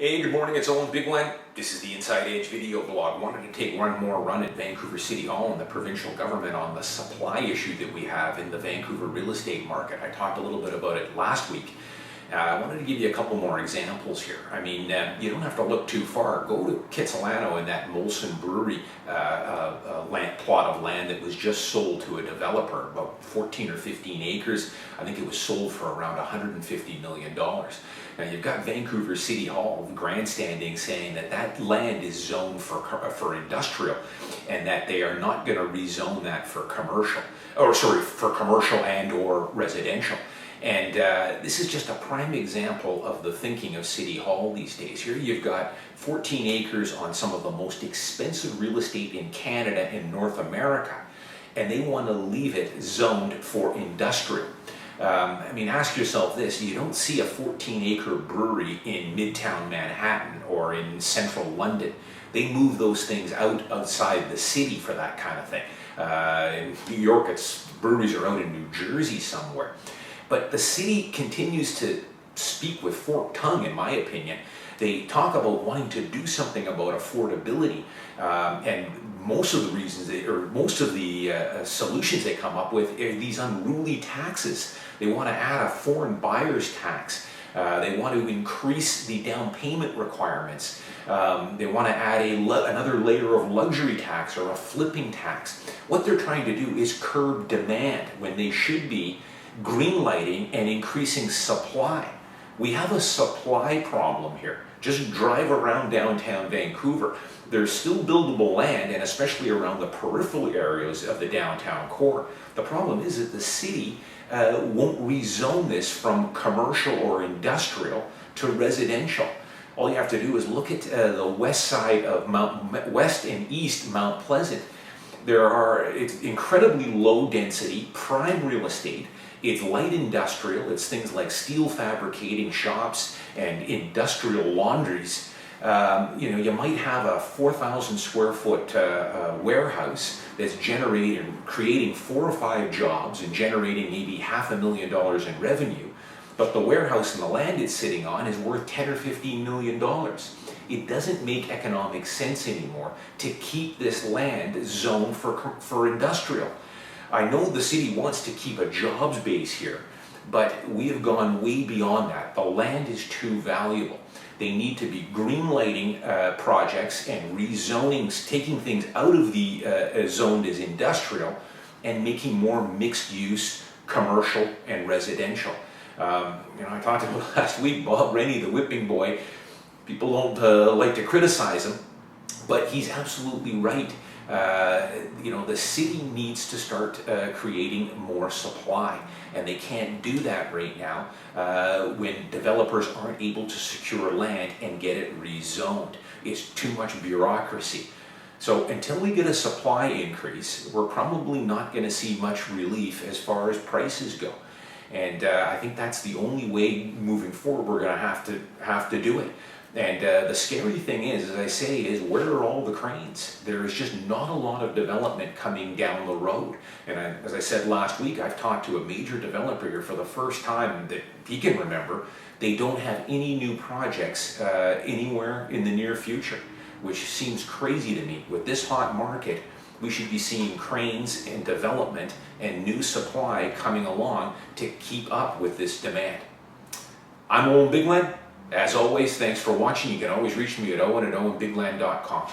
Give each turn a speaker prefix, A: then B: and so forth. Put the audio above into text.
A: Hey, good morning, it's Owen Bigland. This is the Inside Edge video blog. Wanted to take one more run at Vancouver City Hall and the provincial government on the supply issue that we have in the Vancouver real estate market. I talked a little bit about it last week. I wanted to give you a couple more examples here. I mean, you don't have to look too far. Go to Kitsilano and that Molson Brewery plot of land that was just sold to a developer, about 14 or 15 acres. I think it was sold for around $150 million. Now you've got Vancouver City Hall grandstanding saying that that land is zoned for industrial and that they are not going to rezone that for commercial, for commercial and or residential. And this is just a prime example of the thinking of City Hall these days. Here you've got 14 acres on some of the most expensive real estate in Canada and North America, and they want to leave it zoned for industrial. I mean, ask yourself this, you don't see a 14-acre brewery in Midtown Manhattan or in central London. They move those things outside the city for that kind of thing. In New York, breweries are out in New Jersey somewhere. But the city continues to speak with forked tongue, in my opinion. They talk about wanting to do something about affordability, and most of the reasons, most of the solutions they come up with are these unruly taxes. They want to add a foreign buyer's tax. They want to increase the down payment requirements. They want to add another layer of luxury tax or a flipping tax. What they're trying to do is curb demand when they should be greenlighting and increasing supply. We have a supply problem here. Just drive around downtown Vancouver. There's still buildable land, and especially around the peripheral areas of the downtown core. The problem is that the city won't rezone this from commercial or industrial to residential. All you have to do is look at the west side of west and east Mount Pleasant. It's incredibly low density, prime real estate. It's light industrial. It's things like steel fabricating shops and industrial laundries. You might have a 4,000 square foot warehouse that's creating 4 or 5 jobs and generating maybe $500,000 in revenue, but the warehouse and the land it's sitting on is worth $10 or $15 million. It doesn't make economic sense anymore to keep this land zoned for industrial. I know the city wants to keep a jobs base here, but we have gone way beyond that. The land is too valuable. They need to be greenlighting projects and rezoning, taking things out of the zoned as industrial and making more mixed use, commercial and residential. I talked about last week, Bob Rennie, the whipping boy. People don't like to criticize him, but he's absolutely right. The city needs to start creating more supply, and they can't do that right now when developers aren't able to secure land and get it rezoned. It's too much bureaucracy. So until we get a supply increase, we're probably not going to see much relief as far as prices go. And I think that's the only way moving forward we're going to have to do it. And the scary thing is, as I say, is where are all the cranes? There is just not a lot of development coming down the road. And as I said last week, I've talked to a major developer here for the first time that he can remember. They don't have any new projects anywhere in the near future, which seems crazy to me. With this hot market, we should be seeing cranes and development and new supply coming along to keep up with this demand. I'm Owen Bigland. As always, thanks for watching. You can always reach me at owen@owenbigland.com.